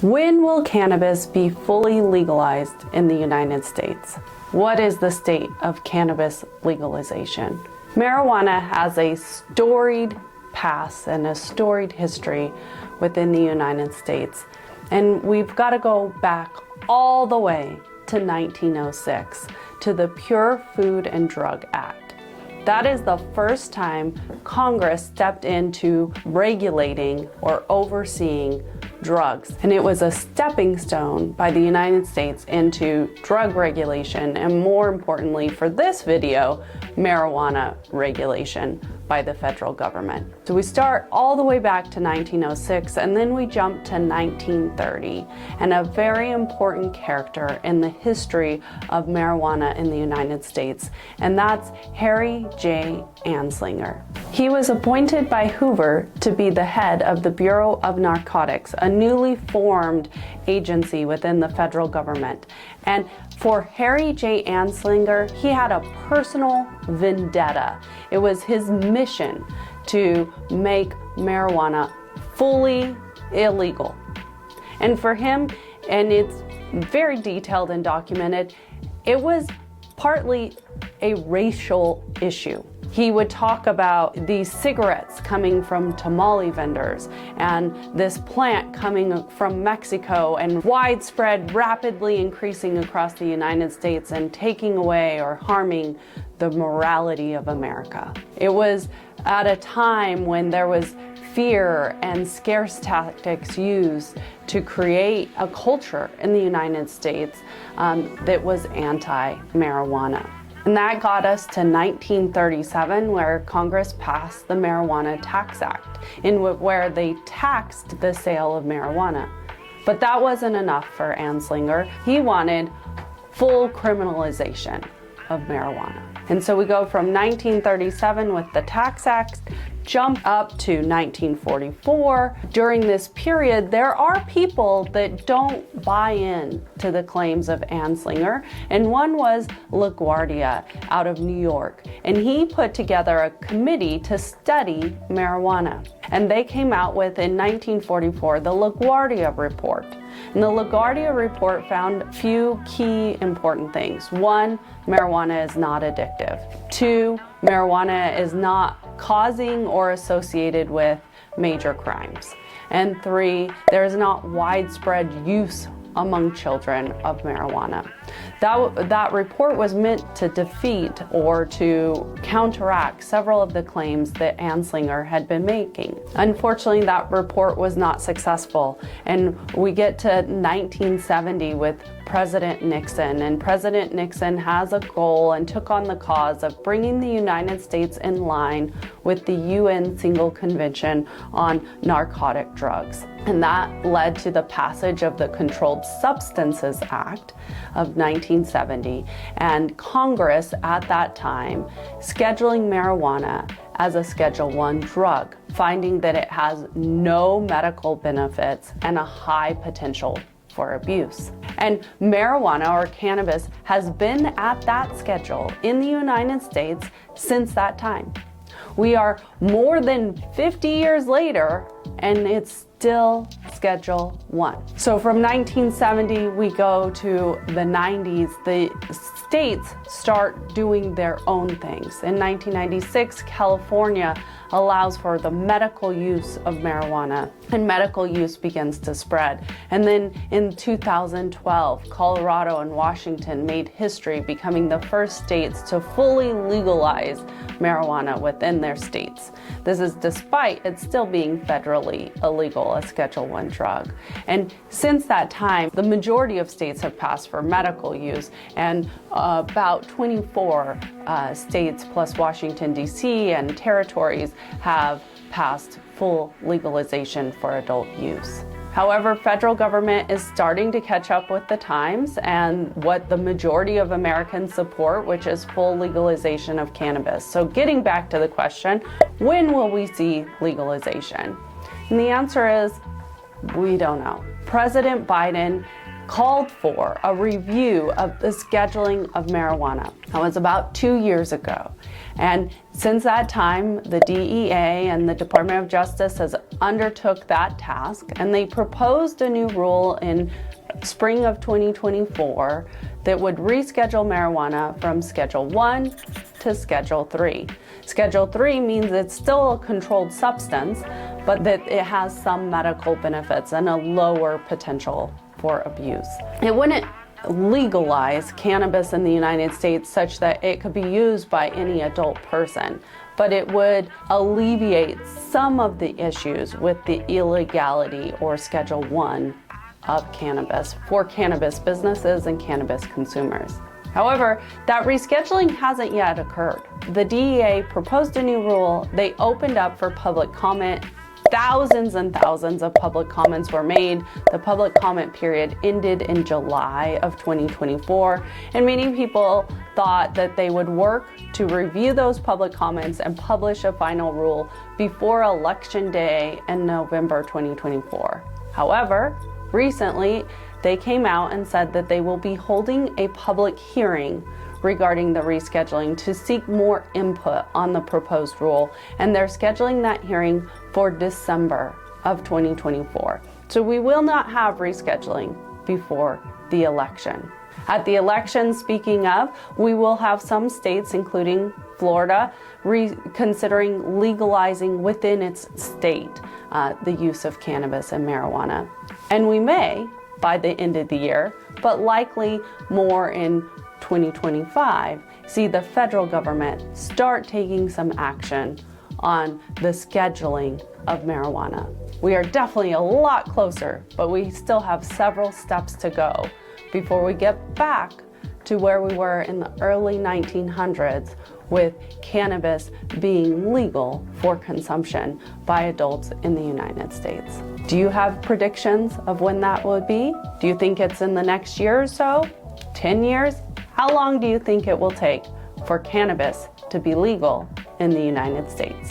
When will cannabis be fully legalized in the United States? What is the state of cannabis legalization? Marijuana has a storied past and a storied history within the United States. And we've got to go back all the way to 1906 to the Pure Food and Drug Act. That is the first time Congress stepped into regulating or overseeing drugs. And it was a stepping stone by the United States into drug regulation, and more importantly for this video, marijuana regulation by the federal government. So we start all the way back to 1906, and then we jump to 1930, and a very important character in the history of marijuana in the United States, and that's Harry J. Anslinger. He was appointed by Hoover to be the head of the Bureau of Narcotics, a newly formed agency within the federal government. And for Harry J. Anslinger, he had a personal vendetta. It was his mission to make marijuana fully illegal. And for him, and it's very detailed and documented, it was partly a racial issue. He would talk about these cigarettes coming from tamale vendors and this plant coming from Mexico and widespread, rapidly increasing across the United States and taking away or harming the morality of America. It was at a time when there was fear and scarce tactics used to create a culture in the United States that was anti-marijuana. And that got us to 1937, where Congress passed the Marijuana Tax Act, where they taxed the sale of marijuana. But that wasn't enough for Anslinger. He wanted full criminalization of marijuana. And so we go from 1937 with the Tax Act, jump up to 1944. During this period, there are people that don't buy in to the claims of Anslinger, and one was LaGuardia out of New York, and he put together a committee to study marijuana. And they came out with, in 1944, the LaGuardia Report. And the LaGuardia Report found a few key important things. One, marijuana is not addictive. Two, marijuana is not causing or associated with major crimes. And three, there is not widespread use among children of marijuana. That report was meant to defeat or to counteract several of the claims that Anslinger had been making. Unfortunately, that report was not successful, and we get to 1970 with President Nixon, and President Nixon has a goal and took on the cause of bringing the United States in line with the UN Single Convention on Narcotic Drugs. And that led to the passage of the Controlled Substances Act of 1970, and Congress at that time scheduling marijuana as a Schedule I drug, finding that it has no medical benefits and a high potential for abuse. And marijuana, or cannabis, has been at that schedule in the United States since that time. We are more than 50 years later, and it's still Schedule I. So from 1970, we go to the 90s, the states start doing their own things. In 1996, California allows for the medical use of marijuana, and medical use begins to spread. And then in 2012, Colorado and Washington made history, becoming the first states to fully legalize marijuana within their states. This is despite it still being federally illegal, a Schedule I drug. And since that time, the majority of states have passed for medical use, and about 24 states plus Washington, D.C. and territories have passed full legalization for adult use. However, federal government is starting to catch up with the times and what the majority of Americans support, which is full legalization of cannabis. So getting back to the question, when will we see legalization? And the answer is, we don't know. President Biden called for a review of the scheduling of marijuana. That was about 2 years ago. And since that time, the DEA and the Department of Justice has undertook that task, and they proposed a new rule in spring of 2024 that would reschedule marijuana from Schedule 1 to Schedule 3. Schedule 3 means it's still a controlled substance, but that it has some medical benefits and a lower potential for abuse. It wouldn't legalize cannabis in the United States such that it could be used by any adult person, but it would alleviate some of the issues with the illegality or Schedule 1 of cannabis for cannabis businesses and cannabis consumers. However, that rescheduling hasn't yet occurred. The DEA proposed a new rule. They opened up for public comment. Thousands and thousands of public comments were made. The public comment period ended in July of 2024, and many people thought that they would work to review those public comments and publish a final rule before Election Day in November 2024. However, recently, they came out and said that they will be holding a public hearing regarding the rescheduling to seek more input on the proposed rule, and they're scheduling that hearing for December of 2024. So we will not have rescheduling before the election. At the election, speaking of, we will have some states, including Florida, considering legalizing within its state the use of cannabis and marijuana. And we may, by the end of the year, but likely more in 2025, see the federal government start taking some action on the scheduling of marijuana. We are definitely a lot closer, but we still have several steps to go before we get back to where we were in the early 1900s with cannabis being legal for consumption by adults in the United States. Do you have predictions of when that would be? Do you think it's in the next year or so? 10 years? How long do you think it will take for cannabis to be legal in the United States?